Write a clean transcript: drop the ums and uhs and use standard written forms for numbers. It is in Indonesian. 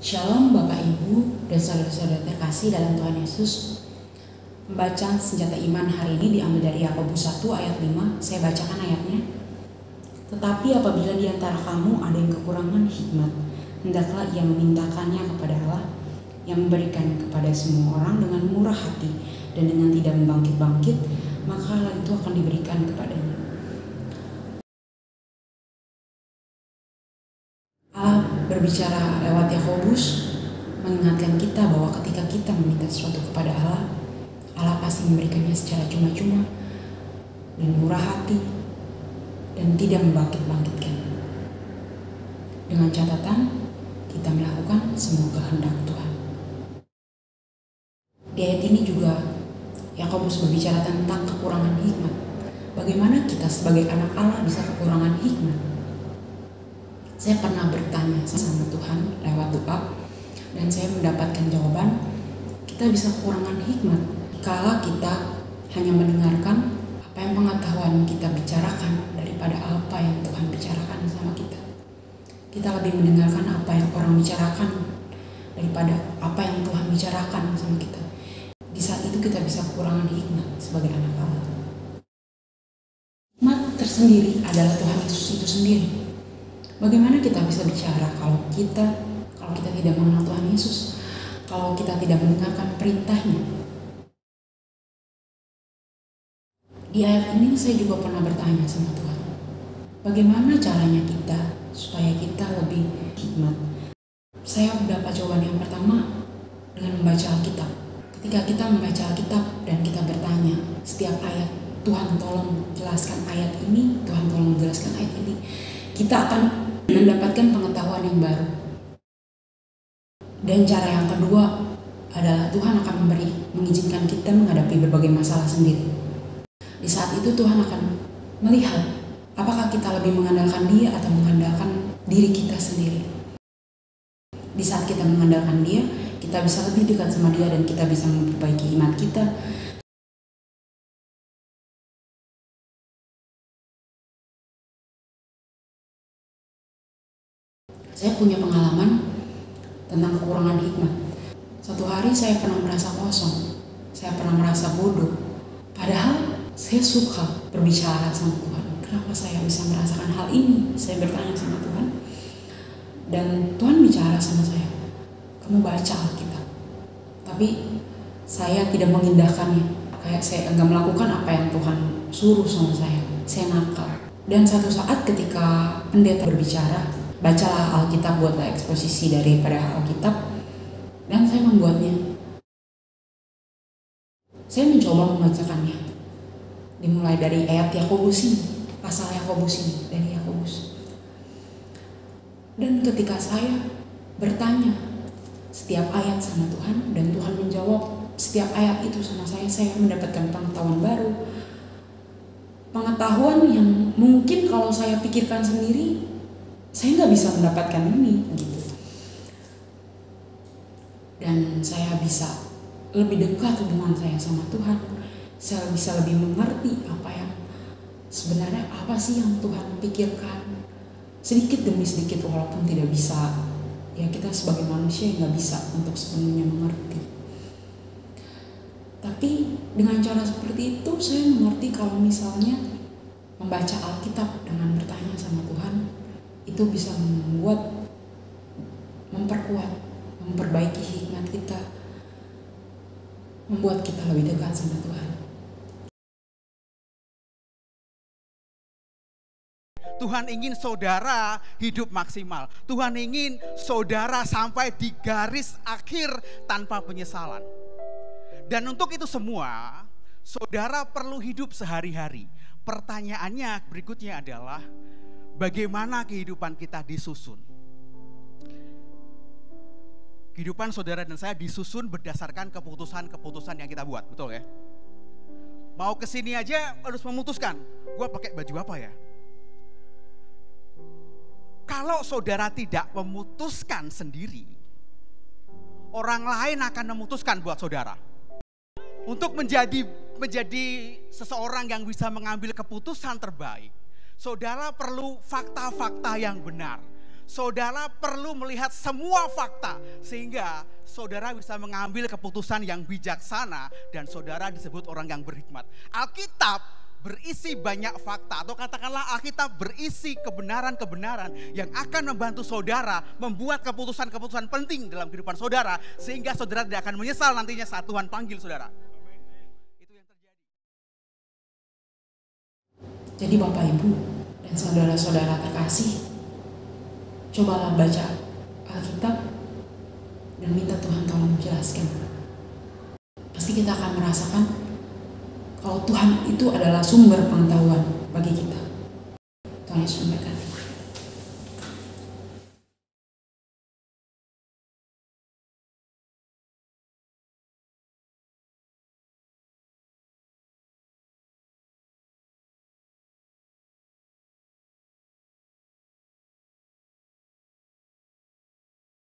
Shalom Bapak Ibu dan saudara-saudara terkasih dalam Tuhan Yesus. Pembacaan senjata iman hari ini diambil dari Yakobus 1 ayat 5. Saya bacakan ayatnya. Tetapi apabila di antara kamu ada yang kekurangan hikmat, hendaklah ia memintakannya kepada Allah yang memberikan kepada semua orang dengan murah hati dan dengan tidak membangkit-bangkit, maka hal itu akan diberikan kepadanya. Allah berbicara lewat Yakobus mengingatkan kita bahwa ketika kita meminta sesuatu kepada Allah, Allah pasti memberikannya secara cuma-cuma dan murah hati dan tidak membangkit-bangkitkan. Dengan catatan kita melakukan semua kehendak Tuhan. Di ayat ini juga Yakobus berbicara tentang kekurangan hikmat. Bagaimana kita sebagai anak Allah bisa kekurangan hikmat? Saya pernah bertanya sama Tuhan lewat doa dan saya mendapatkan jawaban, kita bisa kekurangan hikmat kalau kita hanya mendengarkan apa yang pengetahuan kita bicarakan daripada apa yang Tuhan bicarakan sama kita. Kita lebih mendengarkan apa yang orang bicarakan daripada apa yang Tuhan bicarakan sama kita. Di saat itu kita bisa kekurangan hikmat sebagai anak Allah. Hikmat tersendiri adalah Tuhan Yesus itu sendiri. Bagaimana kita bisa bicara kalau kita tidak mengenal Tuhan Yesus, kalau kita tidak mendengarkan perintahnya? Di ayat ini saya juga pernah bertanya sama Tuhan, bagaimana caranya kita supaya kita lebih hikmat? Saya mendapat jawaban yang pertama dengan membaca Alkitab. Ketika kita membaca Alkitab dan kita bertanya setiap ayat, Tuhan tolong jelaskan ayat ini, Tuhan tolong jelaskan ayat ini, kita akan mendapatkan pengetahuan yang baru. Dan cara yang kedua adalah Tuhan akan mengizinkan kita menghadapi berbagai masalah sendiri. Di saat itu Tuhan akan melihat apakah kita lebih mengandalkan Dia atau mengandalkan diri kita sendiri. Di saat kita mengandalkan Dia, kita bisa lebih dekat sama Dia dan kita bisa memperbaiki iman kita. Saya punya pengalaman tentang kekurangan hikmat. Suatu hari saya pernah merasa kosong, saya pernah merasa bodoh. Padahal saya suka berbicara sama Tuhan. Kenapa saya bisa merasakan hal ini? Saya bertanya sama Tuhan. Dan Tuhan bicara sama saya, kamu baca Alkitab. Tapi saya tidak mengindahkannya. Kayak saya enggak melakukan apa yang Tuhan suruh sama saya. Saya nakal. Dan satu saat ketika pendeta berbicara, bacalah Alkitab, buatlah eksposisi daripada Alkitab, dan saya membuatnya. Saya mencoba membacakannya, dimulai dari ayat Yakobus ini, pasal Yakobus ini, dari Yakobus. Dan ketika saya bertanya setiap ayat sama Tuhan, dan Tuhan menjawab setiap ayat itu sama saya mendapatkan pengetahuan baru. Pengetahuan yang mungkin kalau saya pikirkan sendiri, saya nggak bisa mendapatkan ini gitu. Dan saya bisa lebih dekat hubungan saya sama Tuhan. Saya bisa lebih mengerti apa yang sebenarnya apa sih yang Tuhan pikirkan. Sedikit demi sedikit walaupun tidak bisa. Ya kita sebagai manusia nggak bisa untuk sepenuhnya mengerti. Tapi dengan cara seperti itu saya mengerti kalau misalnya membaca Alkitab dengan bertanya sama Tuhan, itu bisa memperkuat, memperbaiki hikmat kita, membuat kita lebih dekat sama Tuhan. Tuhan ingin saudara hidup maksimal. Tuhan ingin saudara sampai di garis akhir tanpa penyesalan. Dan untuk itu semua, saudara perlu hidup sehari-hari. Pertanyaannya berikutnya adalah, bagaimana kehidupan kita disusun? Kehidupan saudara dan saya disusun berdasarkan keputusan-keputusan yang kita buat, betul ya? Mau kesini aja harus memutuskan, gue pakai baju apa ya? Kalau saudara tidak memutuskan sendiri, orang lain akan memutuskan buat saudara. Untuk menjadi seseorang yang bisa mengambil keputusan terbaik, saudara perlu fakta-fakta yang benar. Saudara perlu melihat semua fakta sehingga saudara bisa mengambil keputusan yang bijaksana dan saudara disebut orang yang berhikmat. Alkitab berisi banyak fakta, atau katakanlah Alkitab berisi kebenaran-kebenaran yang akan membantu saudara membuat keputusan-keputusan penting dalam kehidupan saudara sehingga saudara tidak akan menyesal nantinya saat Tuhan panggil saudara. Itu yang terjadi. Jadi Bapak Ibu dan saudara-saudara terkasih, cobalah baca Alkitab dan minta Tuhan tolong menjelaskan. Pasti kita akan merasakan kalau Tuhan itu adalah sumber pengetahuan bagi kita. Tuhan Yesus memberkati.